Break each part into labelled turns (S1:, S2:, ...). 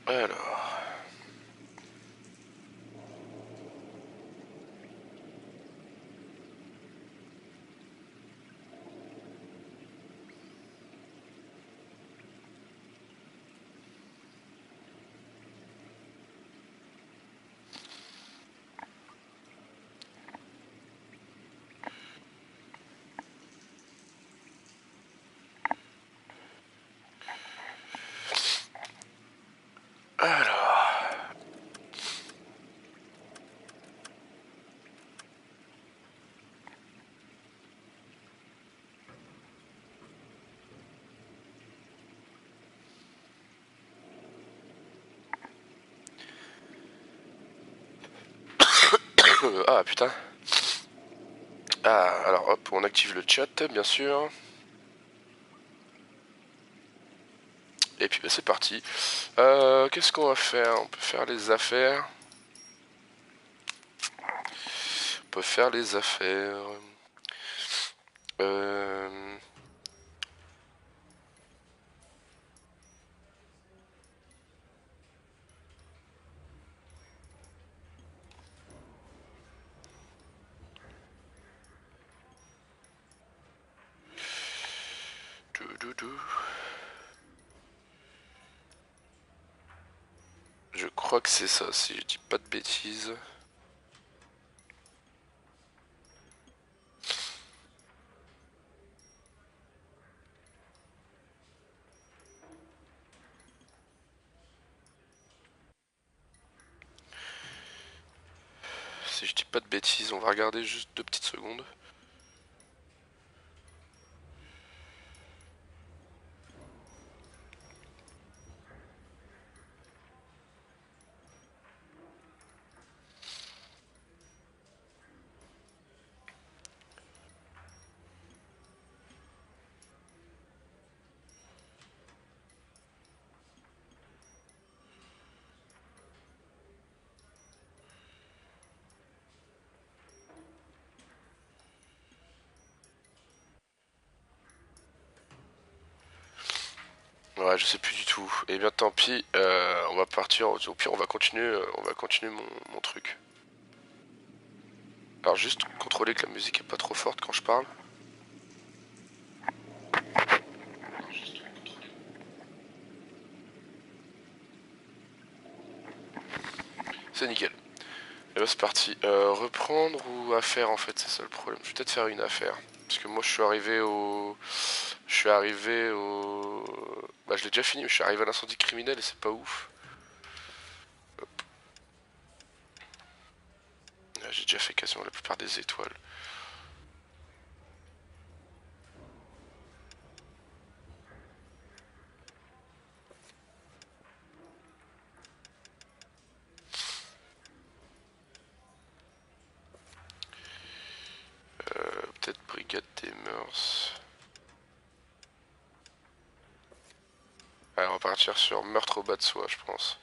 S1: Alors... Ah putain. Ah, alors hop, on active le chat, bien sûr. Et puis bah, c'est parti. Qu'est-ce qu'on va faire? On peut faire les affaires. On peut faire les affaires. Je crois que c'est ça, si je dis pas de bêtises. Si je dis pas de bêtises, on va regarder juste 2 petites secondes. Ouais, je sais plus du tout. Et bien tant pis, on va partir. Au pire, on va continuer mon truc. Alors juste contrôler que la musique est pas trop forte quand je parle. C'est nickel. Et là c'est parti. Reprendre ou affaire en fait, c'est ça le problème. Je vais peut-être faire une affaire. Parce que moi je suis arrivé au... Bah je l'ai déjà fini, mais je suis arrivé à l'incendie criminel et c'est pas ouf. Hop. J'ai déjà fait quasiment la plupart des étoiles. Peut-être brigade des mœurs. Allez, on va partir sur meurtre au bas de soie, je pense.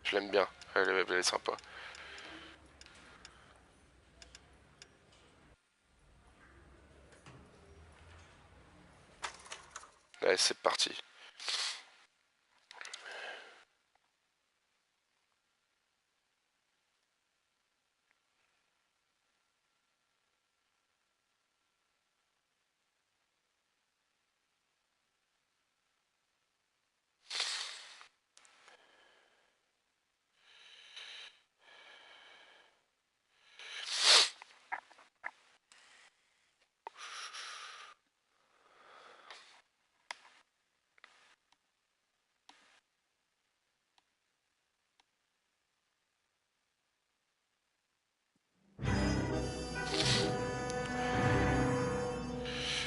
S1: Je l'aime bien, elle est sympa. Allez, c'est parti.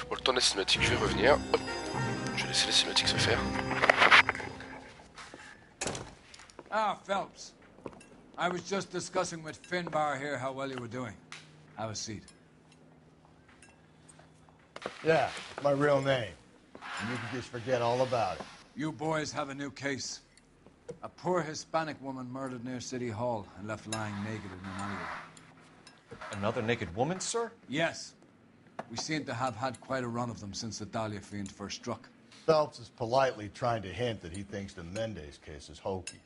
S1: Bon, le temps de la cinématique, je vais revenir. Hop. Je vais laisser la cinématique se faire.
S2: Ah, Phelps. I was just discussing with Finbar here how well you were doing. Have a seat.
S3: Yeah, my real name. And you can just forget all about it.
S2: You boys have a new case. A poor Hispanic woman murdered near City Hall and left lying naked in an alleyway.
S4: Another naked woman, sir?
S2: Yes. We seem to have had quite a run of them since the Dahlia fiend first struck.
S3: Phelps is politely trying to hint that he thinks the Mendez case is hokey.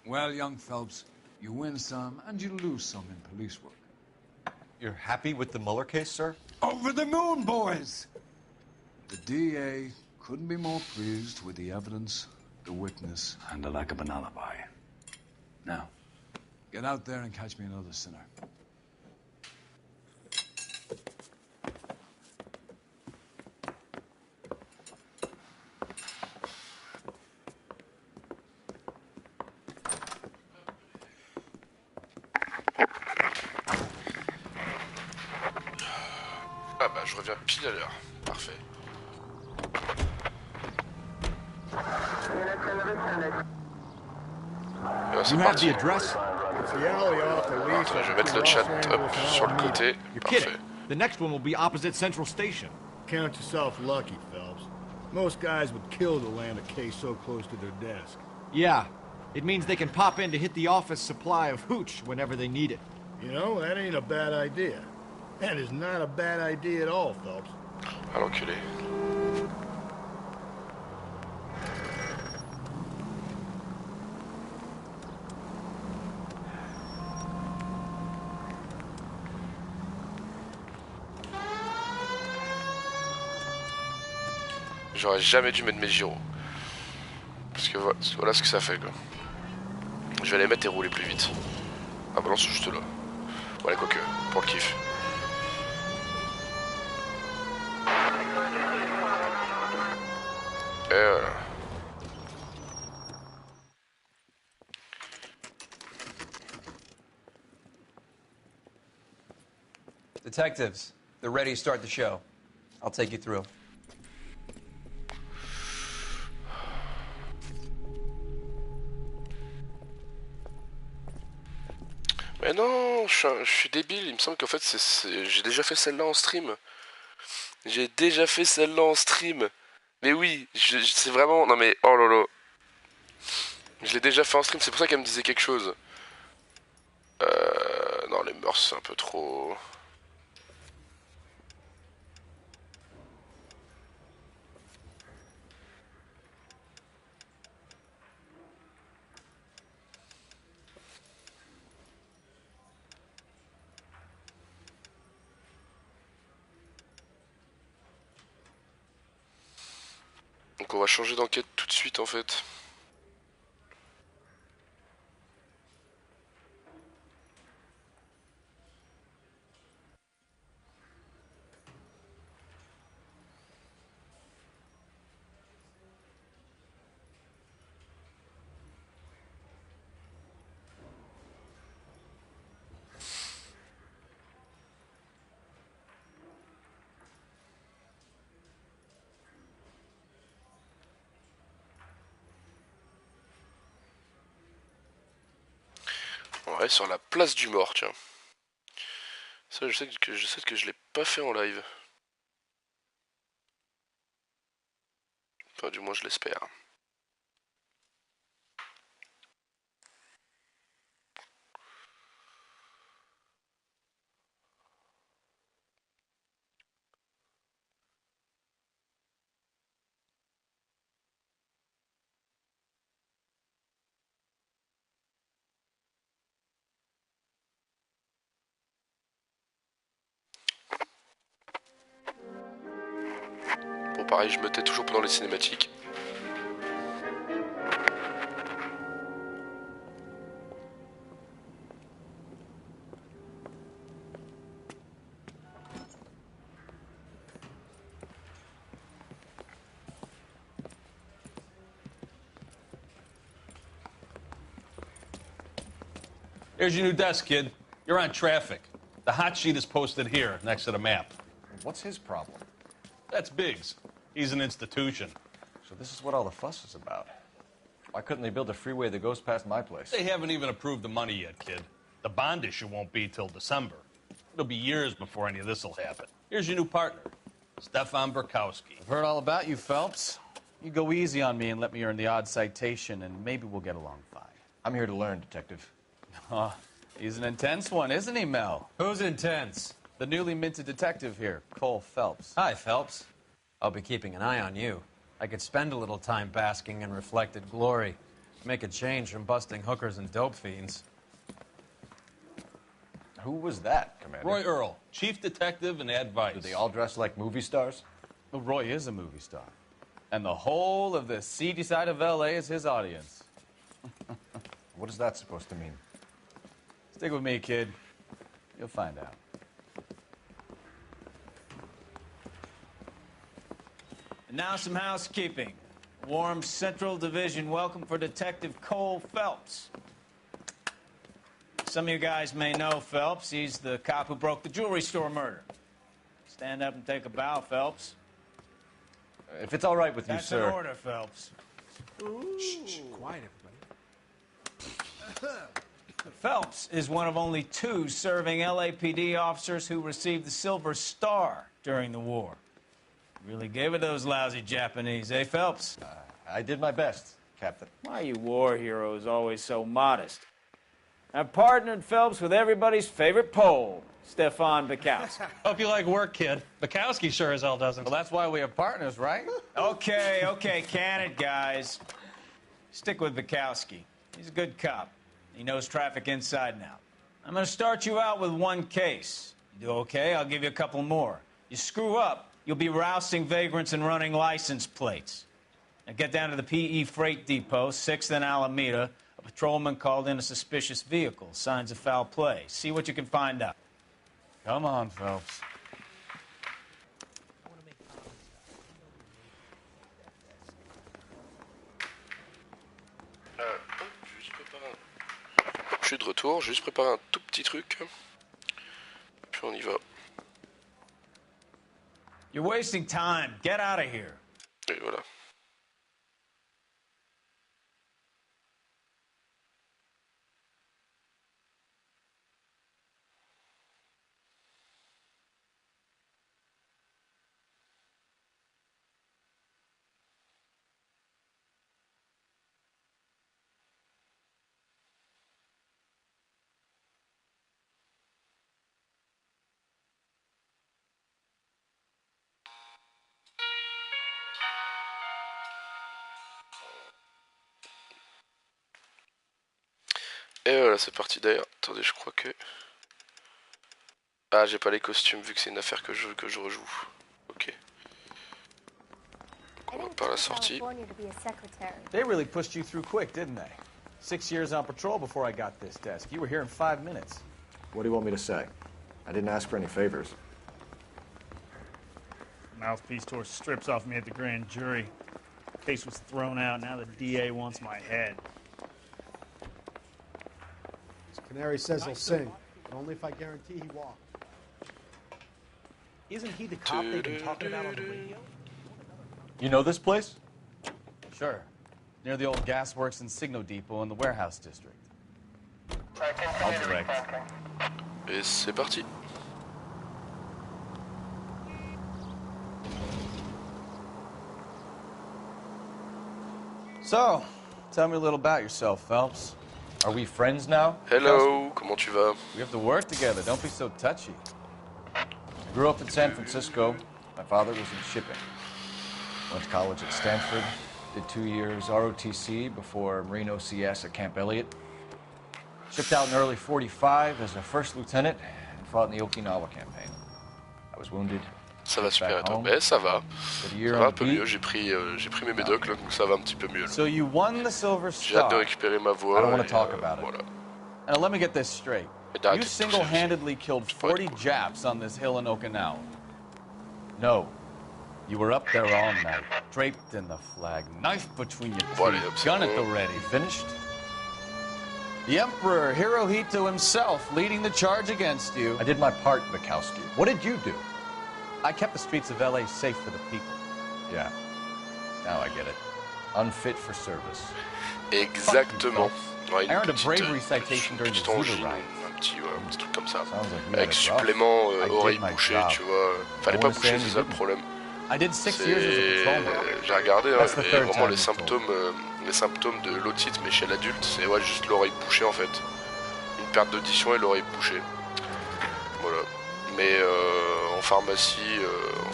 S2: Well, young Phelps, you win some and you lose some in police work.
S4: You're happy with the Mueller case, sir?
S2: Over the moon, boys! The DA couldn't be more pleased with the evidence, the witness, and the lack of an alibi. Now, get out there and catch me another sinner.
S1: Ah bah je reviens pile à l'heure. Parfait. Et là, c'est parti. Attends, je vais mettre le chat hop, sur le côté. Parfait.
S4: The next one will be opposite Central Station.
S3: Count yourself lucky, Phelps. Most guys would kill to land a case so close to their desk.
S4: Yeah, it means they can pop in to hit the office supply of hooch whenever they need it.
S3: You know, that ain't a bad idea. That is not a bad idea at all, Phelps.
S1: Ah l'enculé. J'aurais jamais dû mettre mes gyros. Parce que voilà ce que ça fait quoi. Je vais les mettre et rouler plus vite. Ah balance juste là. Bon allez quoique, pour le kiff. Et voilà.
S5: Detectives, they're ready to start the show. I'll take you through.
S1: Mais non, je suis débile, il me semble qu'en fait j'ai déjà fait celle-là en stream. J'ai déjà fait celle-là en stream. Mais oui, c'est vraiment... Non mais, oh lolo. Je l'ai déjà fait en stream, c'est pour ça qu'elle me disait quelque chose. Non, les mœurs, c'est un peu trop... Donc on va changer d'enquête tout de suite en fait. Ouais, sur la place du mort, tiens. Ça, je sais que je l'ai pas fait en live. Enfin, du moins, je l'espère. Bon, pareil, je me tais toujours pendant les cinématiques.
S6: Here's your new desk, kid. You're on traffic. The hot sheet is posted here, next to the map.
S4: What's his problem?
S6: That's Biggs. He's an institution.
S4: So this is what all the fuss is about. Why couldn't they build a freeway that goes past my place?
S6: They haven't even approved the money yet, kid. The bond issue won't be till December. It'll be years before any of this will happen. Here's your new partner, Stefan Burkowski.
S7: I've heard all about you, Phelps. You go easy on me and let me earn the odd citation, and maybe we'll get along fine.
S4: I'm here to learn, Detective.
S7: Oh, he's an intense one, isn't he, Mel?
S5: Who's intense?
S7: The newly minted detective here, Cole Phelps.
S5: Hi, Phelps. I'll be keeping an eye on you. I could spend a little time basking in reflected glory. Make a change from busting hookers and dope fiends.
S4: Who was that, Commander?
S6: Roy Earl, chief detective and advice.
S4: Do they all dress like movie stars?
S7: Well, Roy is a movie star. And the whole of the seedy side of L.A. is his audience.
S4: What is that supposed to mean?
S7: Stick with me, kid. You'll find out.
S8: And now some housekeeping. Warm Central Division welcome for Detective Cole Phelps. Some of you guys may know Phelps. He's the cop who broke the jewelry store murder. Stand up and take a bow, Phelps.
S4: If it's all right with you,
S8: That's
S4: sir.
S8: an order, Phelps.
S2: Shh, quiet, everybody.
S8: Phelps is one of only 2 serving LAPD officers who received the Silver Star during the war. Really gave it those lousy Japanese, eh, Phelps?
S4: I did my best, Captain.
S8: Why are you war heroes always so modest? I've partnered Phelps with everybody's favorite Pole, Stefan Bukowski.
S9: Hope you like work, kid. Bukowski sure as hell doesn't.
S7: Well, that's why we have partners, right?
S8: Okay, can it, guys. Stick with Bukowski. He's a good cop. He knows traffic inside and out. I'm going to start you out with 1 case. You do okay, I'll give you a couple more. You screw up, you'll be rousting vagrants and running license plates. Now get down to the PE Freight Depot, 6th and Alameda. A patrolman called in a suspicious vehicle. Signs of foul play. See what you can find out.
S7: Come on, Phelps.
S1: Je suis de retour, juste préparer un tout petit truc. Puis on y va.
S8: You're wasting time. Get out of here.
S1: Et voilà. Et voilà, c'est parti d'ailleurs. Attendez, je crois que... Ah, j'ai pas les costumes vu que c'est une affaire que je rejoue. Ok. Donc on va par la sortie.
S7: They really pushed you through quick, didn't they? 6 years on patrol before I got this desk. You were here in 5 minutes.
S4: What do you want me to say? I didn't ask for any favors.
S10: Mouthpiece tore strips off me at the grand jury. Case was thrown out. Now the DA wants my head.
S11: Canary says he'll sing, but only if I guarantee he walks.
S12: Isn't he the cop they've been talking about on the radio?
S4: You know this place?
S7: Sure. Near the old gasworks and Signo Depot in the warehouse district.
S10: I'll direct.
S1: Et c'est parti.
S7: So, tell me a little about yourself, Phelps.
S4: Are we friends now?
S1: Hello, comment tu vas?
S7: We have to work together. Don't be so touchy.
S4: I grew up in San Francisco. My father was in shipping. Went to college at Stanford. Did 2 years ROTC before Marine OCS at Camp Elliott. Shipped out in early 45 as a first lieutenant and fought in the Okinawa campaign. I was wounded.
S1: Ça va super, attends. Mais ça va. Ça va un peu mieux, j'ai pris mes médocs là, donc ça va un petit peu mieux. Là.
S7: So you won the Silver
S1: J'ai hâte
S7: Star.
S1: de récupérer ma voix.
S4: I don't want to talk about it.
S1: Voilà.
S7: Now let me get this straight. You single-handedly killed 40 Japs on this hill in Okinawa.
S4: No.
S7: You were up there all night, draped in the flag, knife between your teeth, gun at the ready.
S4: Finished?
S7: The Emperor Hirohito himself leading the charge against you.
S4: I did my part, Bukowski. What did you do?
S7: I kept the streets of L.A. safe for the people.
S4: Yeah. Now I get it. Unfit for service.
S1: Exactement. Ouais,
S7: I earned a bravery citation during the Zulu ride.
S1: Un petit truc comme ça.
S4: Like
S1: Avec supplément oreille bouchée, tu vois. Fallait pas boucher, c'est ça le problème.
S7: I did 6 years as a patrolman.
S1: J'ai regardé, hein, et vraiment les symptômes de l'otite, mais chez l'adulte, c'est ouais, juste l'oreille bouchée en fait. Une perte d'audition et l'oreille bouchée. Voilà. Mais en pharmacie,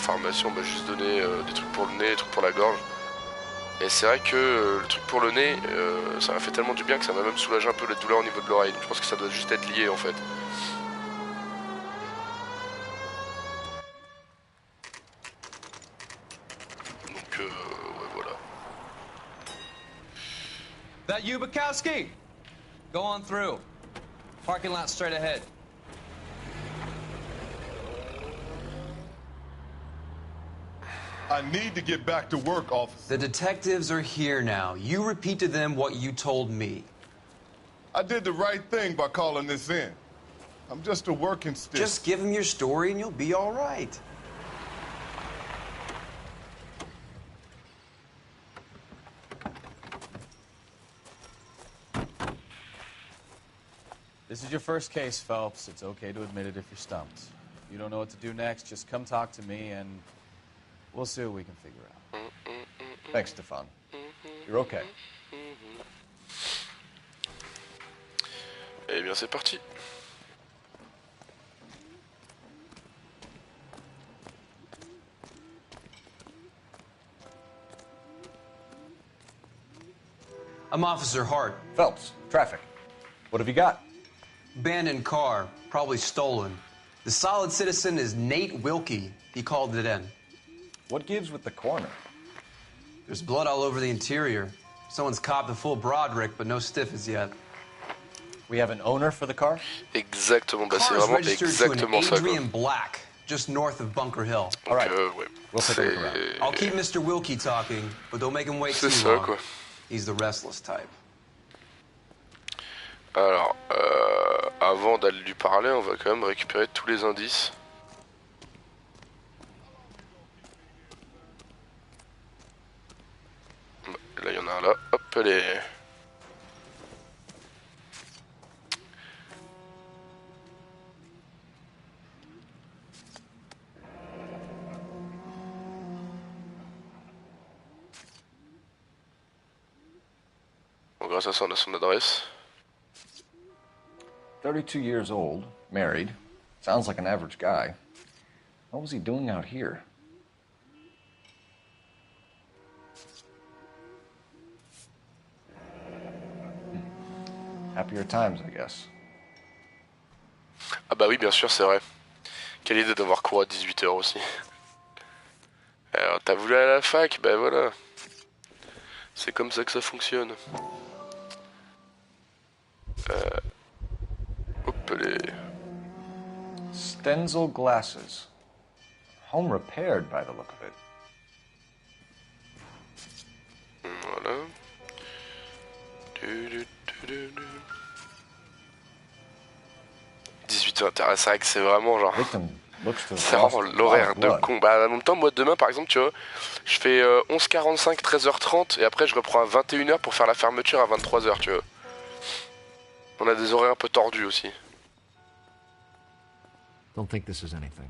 S1: on m'a juste donné des trucs pour le nez, des trucs pour la gorge. Et c'est vrai que le truc pour le nez, ça m'a fait tellement du bien que ça m'a même soulagé un peu les douleurs au niveau de l'oreille. Donc je pense que ça doit juste être lié en fait. Donc ouais, voilà.
S5: That you, Bukowski? Go on through. Parking lot straight ahead.
S13: I need to get back to work, officer.
S5: The detectives are here now. You repeat to them what you told me.
S13: I did the right thing by calling this in. I'm just a working stick.
S5: Just give them your story and you'll be all right.
S7: This is your first case, Phelps. It's okay to admit it if you're stumped. If you don't know what to do next, just come talk to me and we'll see what we can figure out.
S4: Thanks, Stefan. You're okay.
S1: Eh bien c'est parti.
S5: I'm Officer Hart.
S4: Phelps, traffic. What have you got?
S5: Abandoned car, probably stolen. The solid citizen is Nate Wilkie. He called it in.
S4: What gives with the corner?
S5: There's blood all over the interior. Someone's copped a full Broderick, but no stiff as yet.
S4: We have an owner for the car?
S1: Exactement, bah c'est
S5: Car is
S1: vraiment
S5: registered
S1: exactement
S5: to
S1: ça.
S5: an Adrian Black, just north of Bunker Hill.
S4: All right.
S1: Ouais.
S4: We'll take a look around.
S5: I'll keep Mr. Wilkie talking, but don't make him wait too
S1: C'est ça
S5: long.
S1: quoi.
S5: He's the restless type.
S1: Alors, avant d'aller lui parler, on va quand même récupérer tous les indices. Là, il y en a un là. Hop, allez. Bon, grâce à ça, on a son adresse.
S4: 32 years old, married. Sounds like an average guy. What was he doing out here? Happier times, I guess.
S1: Ah bah oui, bien sûr, c'est vrai. Quelle idée d'avoir cours à 18h aussi. Alors, t'as voulu aller à la fac? Ben voilà. C'est comme ça que ça fonctionne. Hop, les...
S4: Stenzel glasses. Home repaired by the look of it.
S1: Voilà. 18h, c'est vrai que c'est vraiment genre... C'est vraiment l'horaire de con. Bah en même temps, moi demain par exemple, tu vois, je fais 11h45, 13h30 et après je reprends à 21h pour faire la fermeture à 23h, tu vois. On a des horaires un peu tordus aussi.
S12: Don't think this is anything.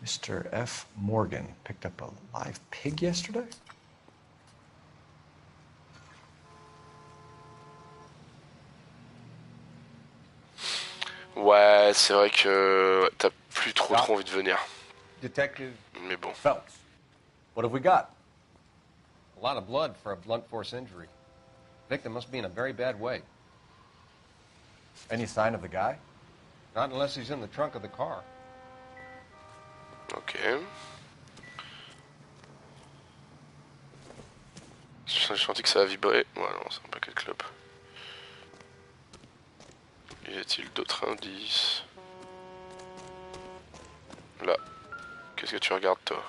S4: Mr. F. Morgan picked up a live pig yesterday?
S1: Ouais, c'est vrai que t'as plus trop envie de venir.
S14: Detective.
S1: Mais bon.
S4: Phelps, what have we got?
S14: A lot of blood for a blunt force injury. Victim must be in a very bad way.
S4: Any sign of the guy?
S14: Not unless he's in the trunk of the car.
S1: Ok. J'ai senti que ça a vibré. Ouais, non, c'est un paquet de clopes. Y a-t-il d'autres indices? Là. Qu'est-ce que tu regardes, toi?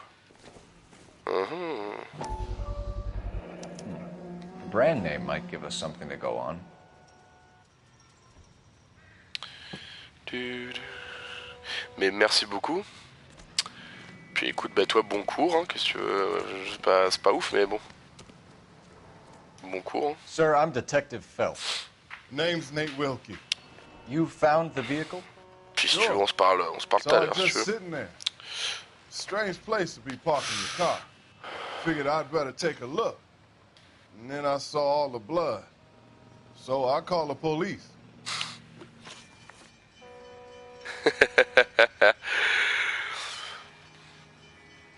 S4: Brand name might give us something to go on.
S1: Mais merci beaucoup. Puis écoute, bah toi, bon cours, hein, qu'est-ce que tu veux? C'est pas ouf, mais bon. Bon cours. Hein.
S4: Sir, I'm Detective Phelps.
S13: Name's Nate Wilkie.
S4: You found the vehicle?
S1: Puis si tu veux, on se parle tout à l'heure, si tu veux.
S13: Sitting there. Strange place to be parking your car. Figured I'd better take a look. and then I saw all the blood. So I called the police.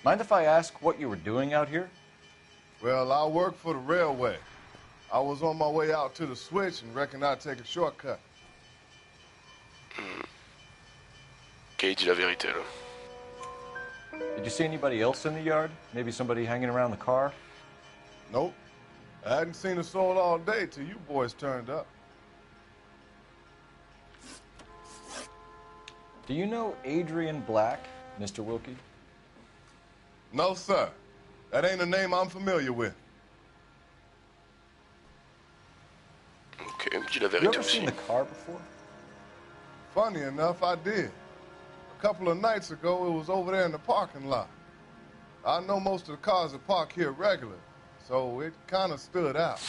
S4: Mind if I ask what you were doing out here?
S13: Well, I work for the railway. I was on my way out to the switch and reckoned I'd take a shortcut.
S1: Ok, il dit la vérité là.
S4: Did you see anybody else in the yard? Maybe somebody hanging around the car?
S13: Nope. I hadn't seen a soul all day till you boys turned up.
S4: Do you know Adrian Black, Mr. Wilkie?
S13: No, sir. That ain't a name I'm familiar with.
S1: Ok, il me dit la
S4: You
S1: vérité
S4: ever
S1: aussi.
S4: seen the car before?
S13: Funny enough, I did. A couple of nights ago, it was over there in the parking lot. I know most of the cars are parked here regular, so it kind of stood out.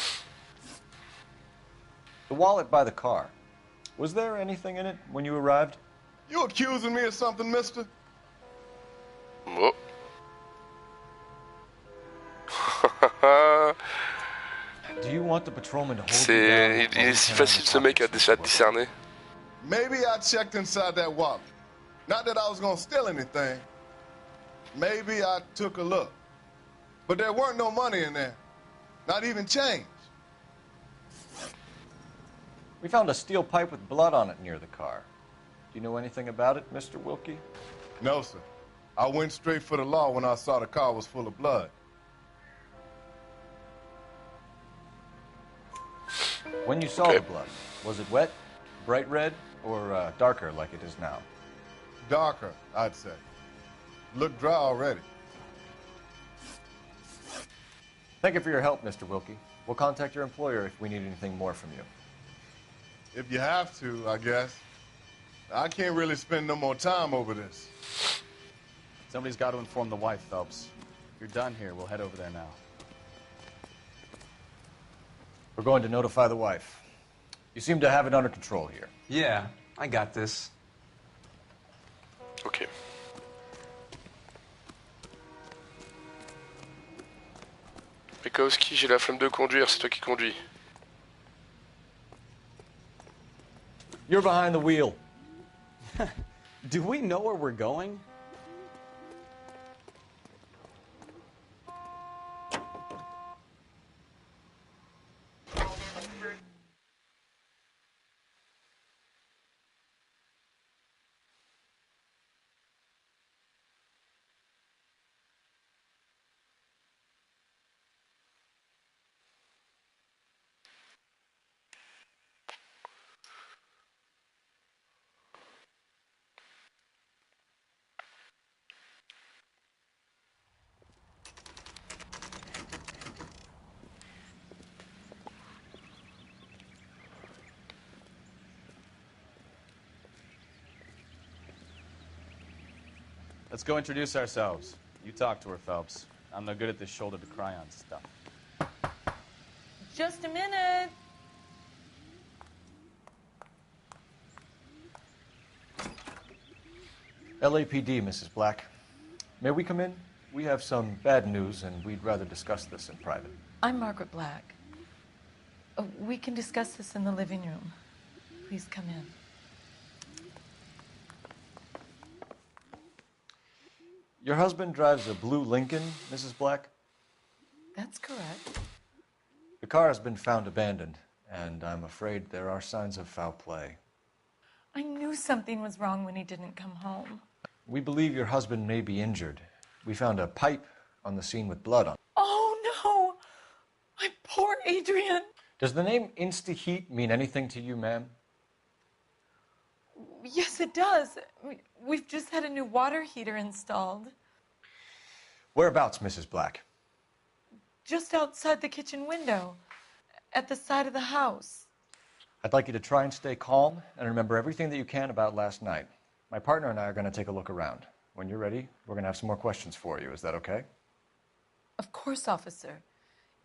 S4: The wallet by the car. Was there anything in it when you arrived?
S13: You accusing me of something, mister?
S1: Oh.
S4: Do you want the patrolman to hold you
S1: C'est...
S4: down?
S1: Il est si facile ce mec à discerner.
S13: Maybe I checked inside that wallet. Not that I was gonna steal anything. Maybe I took a look. But there weren't no money in there. Not even change.
S4: We found a steel pipe with blood on it near the car. Do you know anything about it, Mr. Wilkie?
S13: No, sir. I went straight for the law when I saw the car was full of blood.
S4: When you saw the blood, was it wet, bright red, or darker like it is now?
S13: Darker, I'd say. Looked dry already.
S4: Thank you for your help, Mr. Wilkie. We'll contact your employer if we need anything more from you.
S13: If you have to, I guess. I can't really spend no more time over this.
S7: Somebody's got to inform the wife, Phelps. If you're done here, we'll head over there now.
S4: We're going to notify the wife. You seem to have it under control here.
S5: Yeah, I got this.
S1: Ok. Pekowski, j'ai la flemme de conduire, c'est toi qui conduis.
S4: You're behind the wheel.
S7: Do we know where we're going? Let's go introduce ourselves. You talk to her, Phelps. I'm no good at this shoulder to cry on stuff.
S15: Just a minute.
S4: LAPD, Mrs. Black. May we come in? We have some bad news, and we'd rather discuss this in private.
S15: I'm Margaret Black. We can discuss this in the living room. Please come in.
S4: Your husband drives a blue Lincoln, Mrs. Black?
S15: That's correct.
S4: The car has been found abandoned, and I'm afraid there are signs of foul play.
S15: I knew something was wrong when he didn't come home.
S4: We believe your husband may be injured. We found a pipe on the scene with blood on it.
S15: Oh, no! My poor Adrian!
S4: Does the name Insta-Heat mean anything to you, ma'am?
S15: Yes, it does. We've just had a new water heater installed.
S4: Whereabouts, Mrs. Black?
S15: Just outside the kitchen window, at the side of the house.
S4: I'd like you to try and stay calm and remember everything that you can about last night. My partner and I are going to take a look around. When you're ready, we're going to have some more questions for you. Is that okay?
S15: Of course, officer.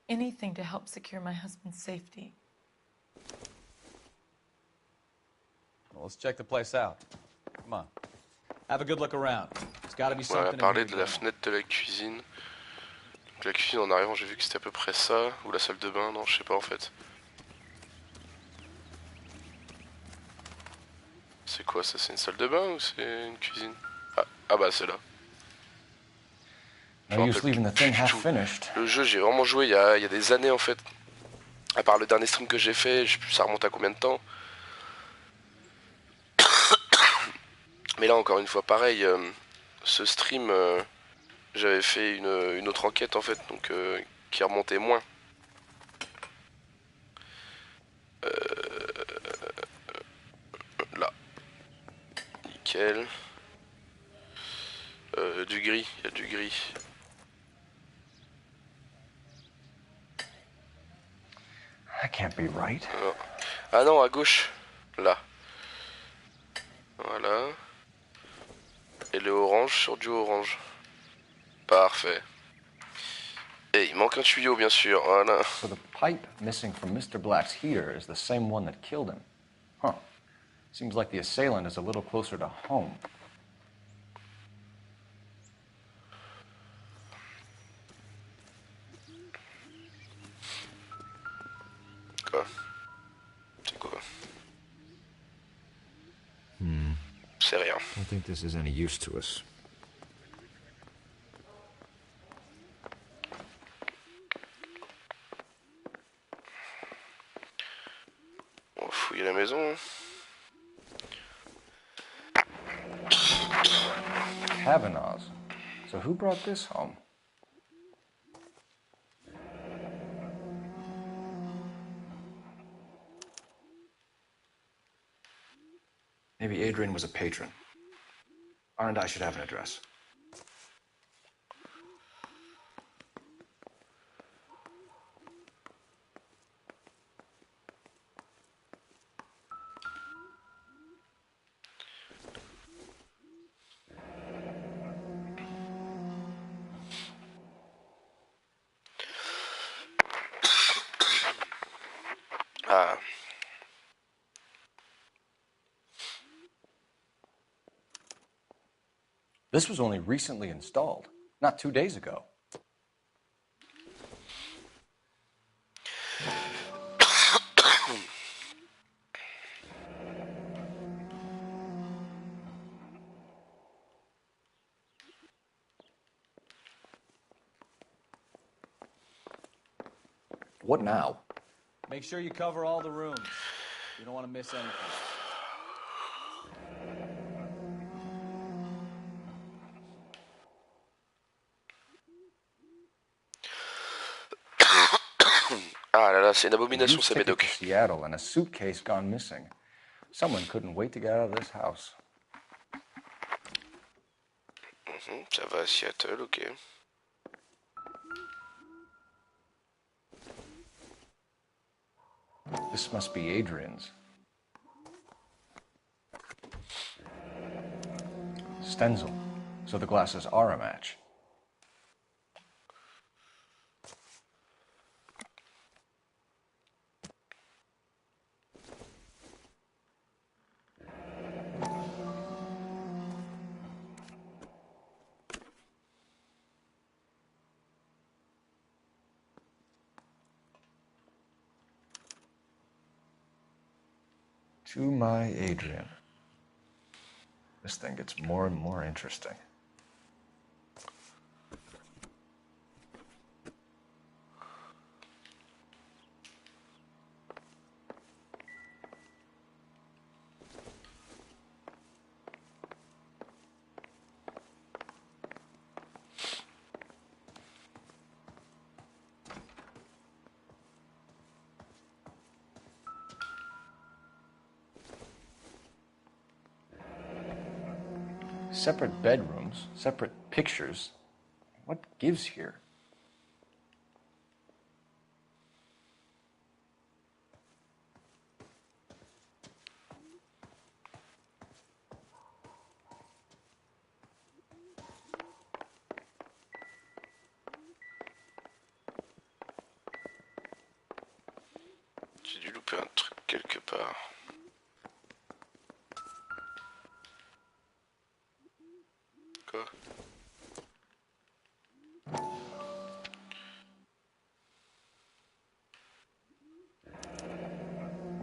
S15: Anything to help secure my husband's safety.
S7: Well, let's check the place out. Come on. Have a good look around. There's got to be
S1: Voilà,
S7: something
S1: parler
S7: in
S1: de
S7: here.
S1: la fenêtre de la cuisine. Donc la cuisine en arrivant, j'ai vu que c'était à peu près ça. Ou la salle de bain, non, je sais pas en fait. C'est quoi ça? C'est une salle de bain ou c'est une cuisine? Ah bah c'est là.
S4: No use leaving the thing half finished.
S1: Le jeu, j'ai vraiment joué il y a des années en fait. À part le dernier stream que j'ai fait, je sais plus ça remonte à combien de temps. Mais là encore une fois pareil, ce stream, j'avais fait une autre enquête en fait, donc qui remontait moins. Là. Nickel. Du gris, il y a du gris.
S4: That can't be right.
S1: Ah non, à gauche. Là. Voilà. Et le orange sur du orange. Parfait. Et il manque un tuyau, bien sûr. Voilà.
S4: So the pipe missing from Mr. Black's heater is the same one that killed him. Huh. Seems like the assailant is a little closer to home.
S1: Quoi? C'est quoi? C'est rien.
S16: I think this is any use to us.
S1: On va fouiller la maison.
S4: Kavanaugh's. So who brought this home? Maybe Adrian was a patron. R&I should have an address.
S1: Ah.
S4: This was only recently installed, not 2 days ago. What now?
S7: Make sure you cover all the rooms. You don't want to miss anything.
S1: Ah là là, c'est une abomination ces
S4: Used ticket
S1: médocs.
S4: to Seattle and a suitcase gone missing. Someone couldn't wait to get out of this house.
S1: Ça va à Seattle, ok.
S4: This must be Adrian's. Stenzel. So the glasses are a match. To my Adrian. This thing gets more and more interesting. Separate bedrooms, separate pictures. What gives here?
S1: J'ai dû louper un truc quelque part. Quoi?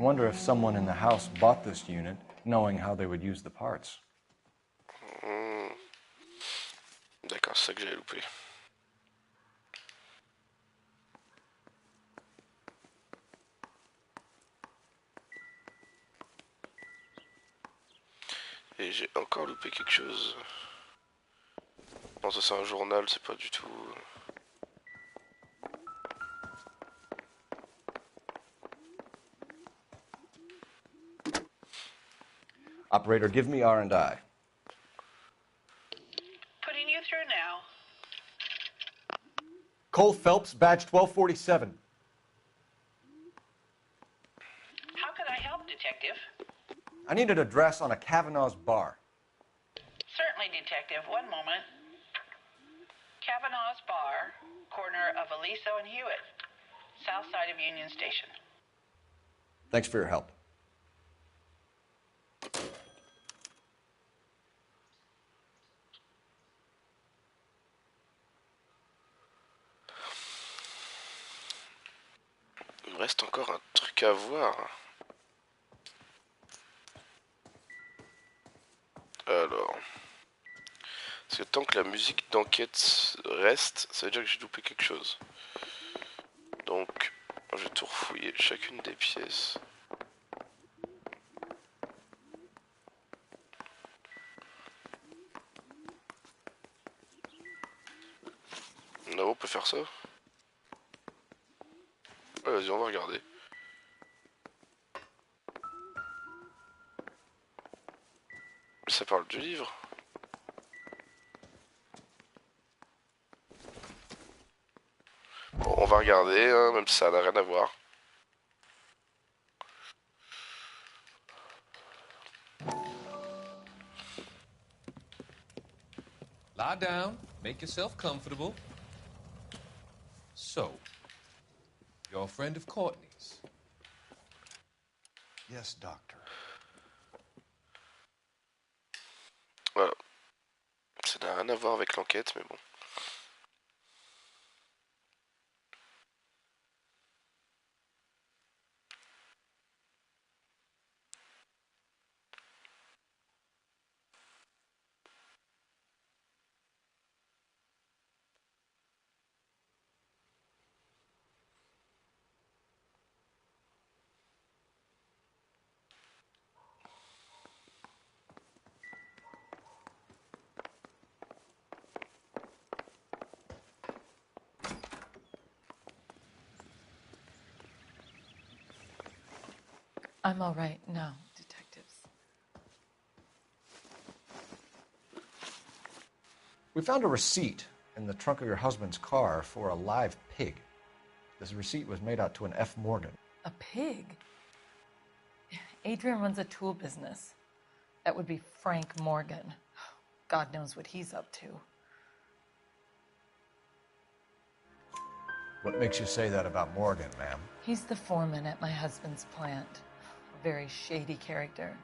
S4: wonder if someone in the house bought this unit knowing how they would use the parts.
S1: D'accord, c'est ça que j'avais loupé. Et j'ai encore loupé quelque chose. Non, ça c'est un journal, c'est pas du tout...
S4: Operator, give me R&I.
S17: Putting you through now.
S4: Cole Phelps, badge 1247.
S17: How can I help, Detective?
S4: I need an address on a Kavanaugh's bar.
S17: Certainly, Detective. One moment. Kavanaugh's Bar, corner of Aliso and Hewitt, south side of Union Station.
S4: Thanks for your help.
S1: Il me reste encore un truc à voir. Alors... Parce que tant que la musique d'enquête reste, ça veut dire que j'ai loupé quelque chose. Donc, je vais tout refouiller, chacune des pièces. Non, on peut faire ça. Ouais, vas-y, on va regarder. Ça parle du livre. Bon, on va regarder, hein, même si ça n'a rien à voir.
S18: Lie down, make yourself comfortable. So, you're a friend of Courtney's?
S3: Yes, doctor.
S1: Voilà. Ça n'a rien à voir avec l'enquête, mais bon.
S15: I'm all right now, detectives.
S4: We found a receipt in the trunk of your husband's car for a live pig. This receipt was made out to an F. Morgan.
S15: A pig? Adrian runs a tool business. That would be Frank Morgan. God knows what he's up to.
S4: What makes you say that about Morgan, ma'am?
S15: He's the foreman at my husband's plant. A very shady character.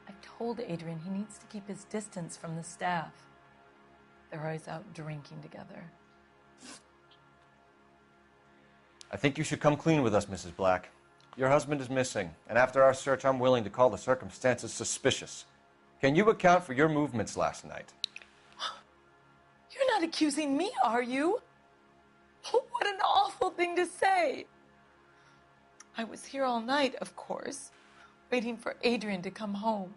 S15: I've told Adrian he needs to keep his distance from the staff. They're always out drinking together.
S4: I think you should come clean with us, Mrs. Black. Your husband is missing, and after our search, I'm willing to call the circumstances suspicious. Can you account for your movements last night?
S15: You're not accusing me, are you? What an awful thing to say. I was here all night, of course, waiting for Adrian to come home.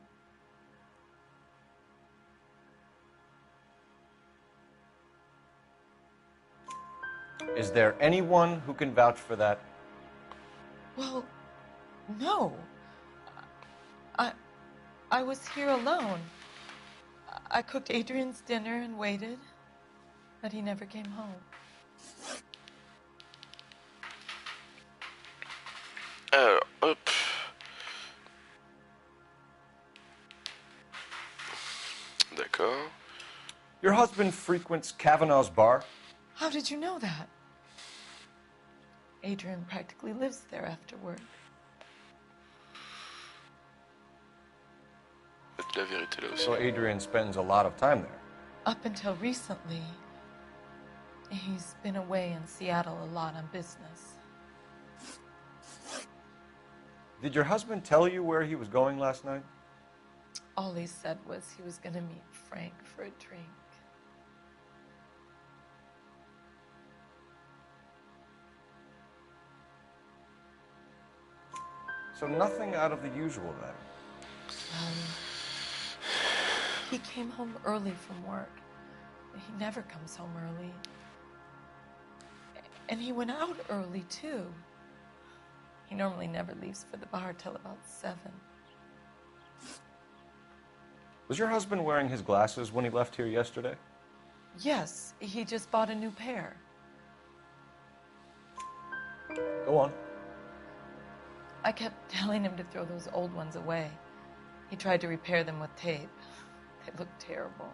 S4: Is there anyone who can vouch for that?
S15: Well, no. I was here alone. I cooked Adrian's dinner and waited, but he never came home.
S1: Hop. D'accord.
S4: Your husband frequents Kavanaugh's bar?
S15: How did you know that? Adrian practically lives there after work.
S1: La vérité là aussi.
S4: So Adrian spends a lot of time there.
S15: Up until recently, he's been away in Seattle a lot on business.
S4: Did your husband tell you where he was going last night?
S15: All he said was he was going to meet Frank for a drink.
S4: So nothing out of the usual then?
S15: He came home early from work. He never comes home early. And he went out early, too. He normally never leaves for the bar till about 7.
S4: Was your husband wearing his glasses when he left here yesterday?
S15: Yes, he just bought a new pair.
S4: Go on.
S15: I kept telling him to throw those old ones away. He tried to repair them with tape. They look terrible.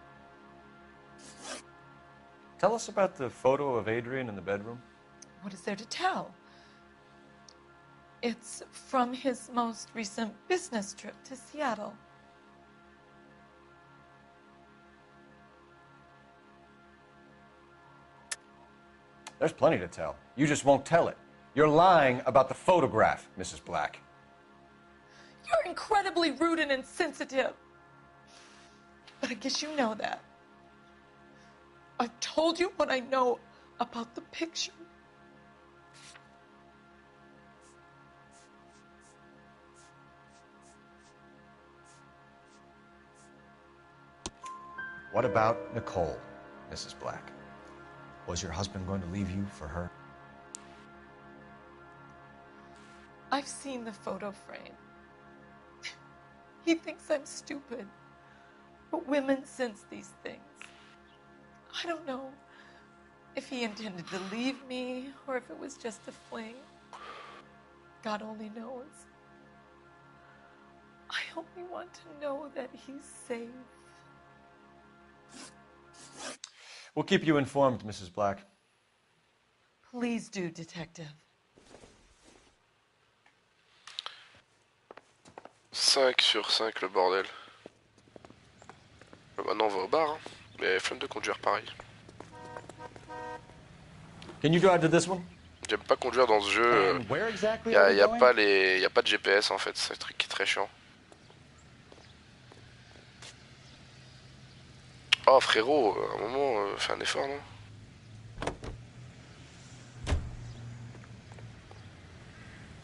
S4: Tell us about the photo of Adrian in the bedroom.
S15: What is there to tell? It's from his most recent business trip to Seattle.
S4: There's plenty to tell. You just won't tell it. You're lying about the photograph, Mrs. Black.
S15: You're incredibly rude and insensitive. But I guess you know that. I've told you what I know about the picture.
S4: What about Nicole, Mrs. Black? Was your husband going to leave you for her?
S15: I've seen the photo frame. He thinks I'm stupid. But women sense these things. I don't know if he intended to leave me or if it was just a fling. God only knows. I only want to know that he's safe.
S4: We'll keep you informed, Mrs. Black.
S15: Please do, Detective.
S1: 5 sur 5 le bordel. Maintenant on va au bar, hein. Mais flemme de conduire pareil.
S4: Can you drive to this one?
S1: J'aime pas conduire dans ce jeu. Y a pas de GPS en fait, c'est un truc qui est très chiant. Oh frérot, à un moment, fais un effort non?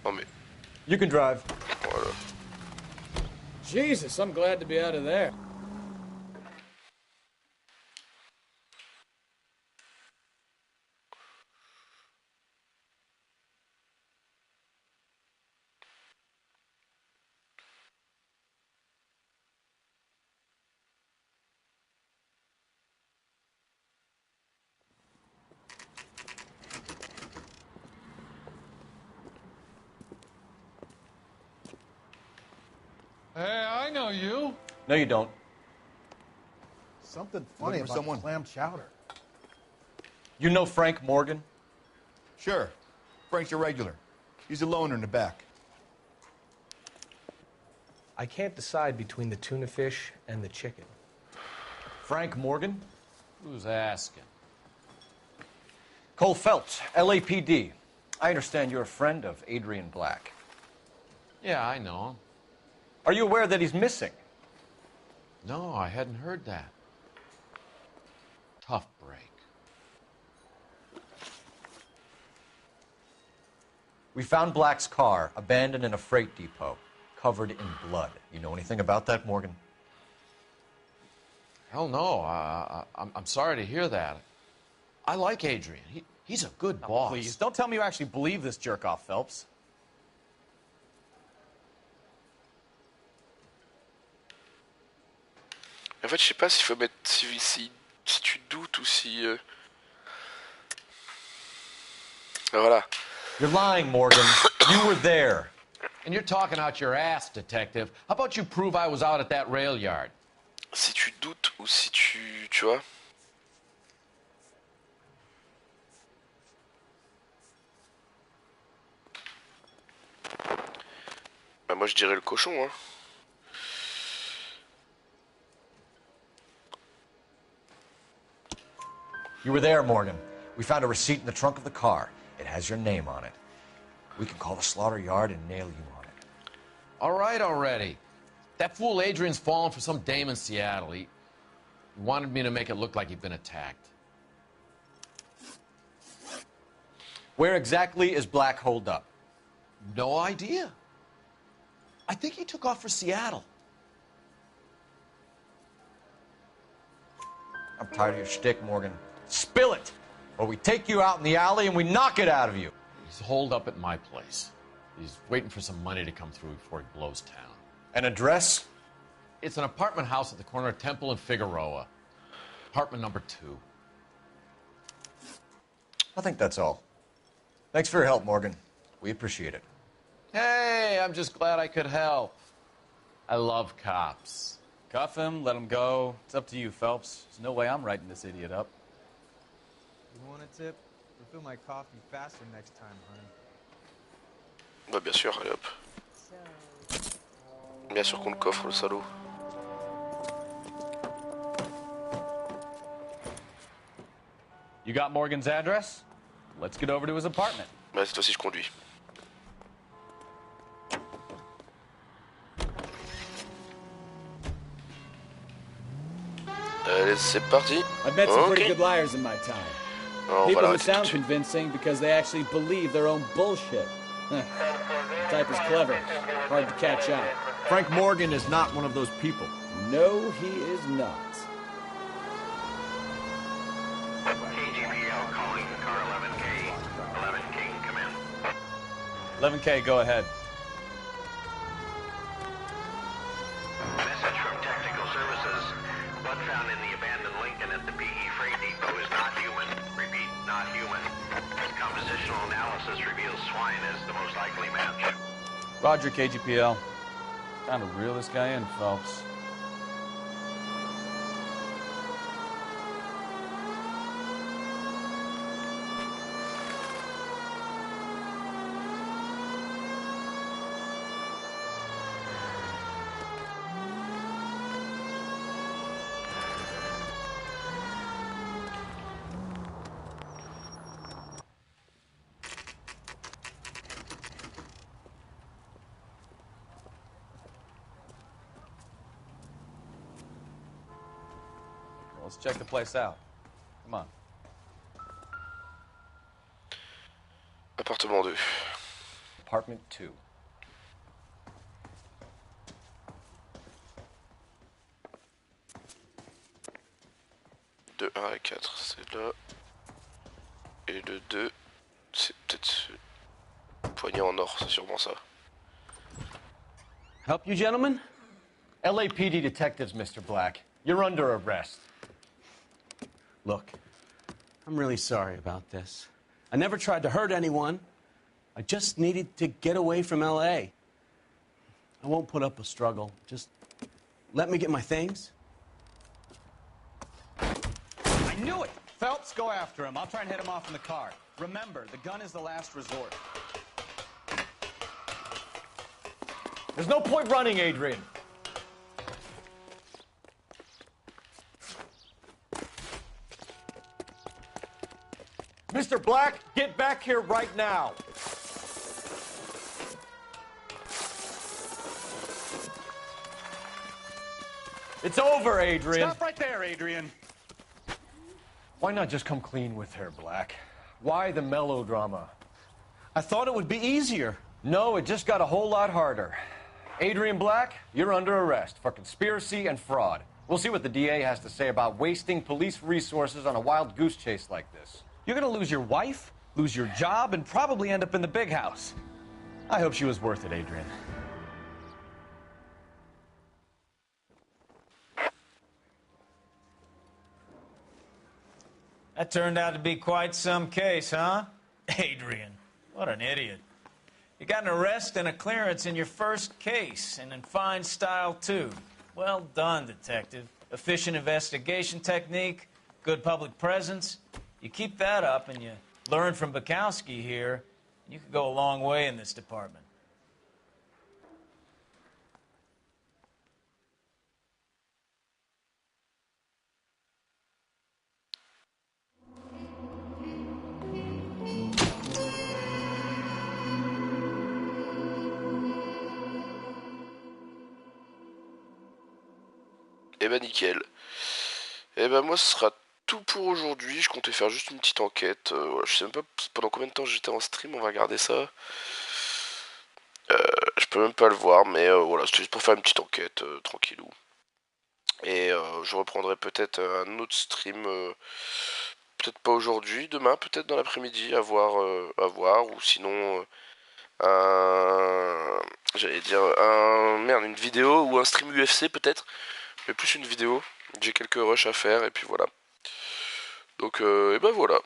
S1: Non mais...
S4: You can drive.
S1: Voilà.
S19: Jesus, I'm glad to be out of there.
S2: Hey, I know you.
S4: No, you don't.
S11: Something funny
S3: Looking for
S11: about
S3: someone?
S11: clam chowder.
S4: You know Frank Morgan?
S3: Sure. Frank's a regular. He's a loner in the back.
S12: I can't decide between the tuna fish and the chicken.
S4: Frank Morgan?
S18: Who's asking?
S4: Cole Phelps, LAPD. I understand you're a friend of Adrian Black.
S18: Yeah, I know him.
S4: Are you aware that he's missing?
S18: No, I hadn't heard that. Tough break.
S4: We found Black's car abandoned in a freight depot, covered in blood. You know anything about that, Morgan?
S18: Hell no. I'm sorry to hear that. I like Adrian. He's a good boss.
S7: Please, don't tell me you actually believe this jerk-off, Phelps.
S1: En fait, je sais pas s'il faut mettre si tu doutes ou si voilà.
S4: You're lying, Morgan. You were there.
S18: And you're talking out your ass, detective. How about you prove I was out at that rail yard?
S1: Si tu doutes ou si tu vois. Bah moi je dirais le cochon hein.
S4: You were there, Morgan. We found a receipt in the trunk of the car. It has your name on it. We can call the slaughter yard and nail you on it.
S18: All right already. That fool Adrian's fallen for some dame in Seattle. He wanted me to make it look like he'd been attacked.
S4: Where exactly is Black holed up?
S18: No idea. I think he took off for Seattle.
S4: I'm tired of your shtick, Morgan. Spill it, or we take you out in the alley and we knock it out of you.
S18: He's holed up at my place. He's waiting for some money to come through before he blows town.
S4: An address?
S18: It's an apartment house at the corner of Temple and Figueroa. Apartment number 2.
S4: I think that's all. Thanks for your help, Morgan. We appreciate it.
S18: Hey, I'm just glad I could help. I love cops.
S7: Cuff him, let him go. It's up to you, Phelps. There's no way I'm writing this idiot up.
S20: You want a tip? Refill my coffee faster next time, honey.
S1: Bah bien sûr, allez hop. Bien sûr qu'on le coffre, le salaud.
S7: You got Morgan's address? Let's get over to his apartment.
S1: Bah cette fois-ci je conduis. Allez, c'est parti.
S19: I've met some pretty good liars in my time. People who sound
S1: tout
S19: convincing because they actually believe their own bullshit. The type is clever, hard to catch out.
S3: Frank Morgan is not one of those people.
S19: No, he is not.
S21: KGPL calling car 11K. 11K, come in.
S7: 11K, go ahead.
S21: Message from Technical Services. Blood found in the abandoned Lincoln at the PE Freight Depot is not human. Repeat, not human. Compositional analysis reveals swine as the most likely match.
S7: Roger, KGPL. Time to reel this guy in, Phelps. Let's check the place out. Come on.
S1: Appartement 2.
S4: Apartment 2.
S1: De 1 à 4, c'est là. Et le 2, c'est peut-être poignée en or, c'est sûrement ça.
S4: Help you, gentlemen? LAPD detectives, Mr. Black. You're under arrest.
S22: Look, I'm really sorry about this. I never tried to hurt anyone. I just needed to get away from L.A. I won't put up a struggle. Just let me get my things.
S8: I knew it! Phelps, go after him. I'll try and hit him off in the car. Remember, the gun is the last resort.
S4: There's no point running, Adrian. Mr. Black, get back here right now. It's over, Adrian.
S8: Stop right there, Adrian.
S4: Why not just come clean with her, Black? Why the melodrama?
S22: I thought it would be easier.
S4: No, it just got a whole lot harder. Adrian Black, you're under arrest for conspiracy and fraud. We'll see what the DA has to say about wasting police resources on a wild goose chase like this.
S7: You're gonna lose your wife, lose your job, and probably end up in the big house. I hope she was worth it, Adrian.
S8: That turned out to be quite some case, huh? Adrian, what an idiot. You got an arrest and a clearance in your first case, and in fine style, too. Well done, detective. Efficient investigation technique, good public presence. You keep that up and you learn from Bukowski here, you could go a long way in this department.
S1: Et bah nickel. Et bah moi ce sera tout pour aujourd'hui. Je comptais faire juste une petite enquête. Voilà, je sais même pas pendant combien de temps j'étais en stream, on va regarder ça. Je peux même pas le voir, mais voilà, c'était juste pour faire une petite enquête, tranquillou. Et je reprendrai peut-être un autre stream, peut-être pas aujourd'hui, demain, peut-être dans l'après-midi, à voir, ou sinon j'allais dire une vidéo ou un stream UFC peut-être, mais plus une vidéo. J'ai quelques rushs à faire et puis voilà. Donc et ben voilà.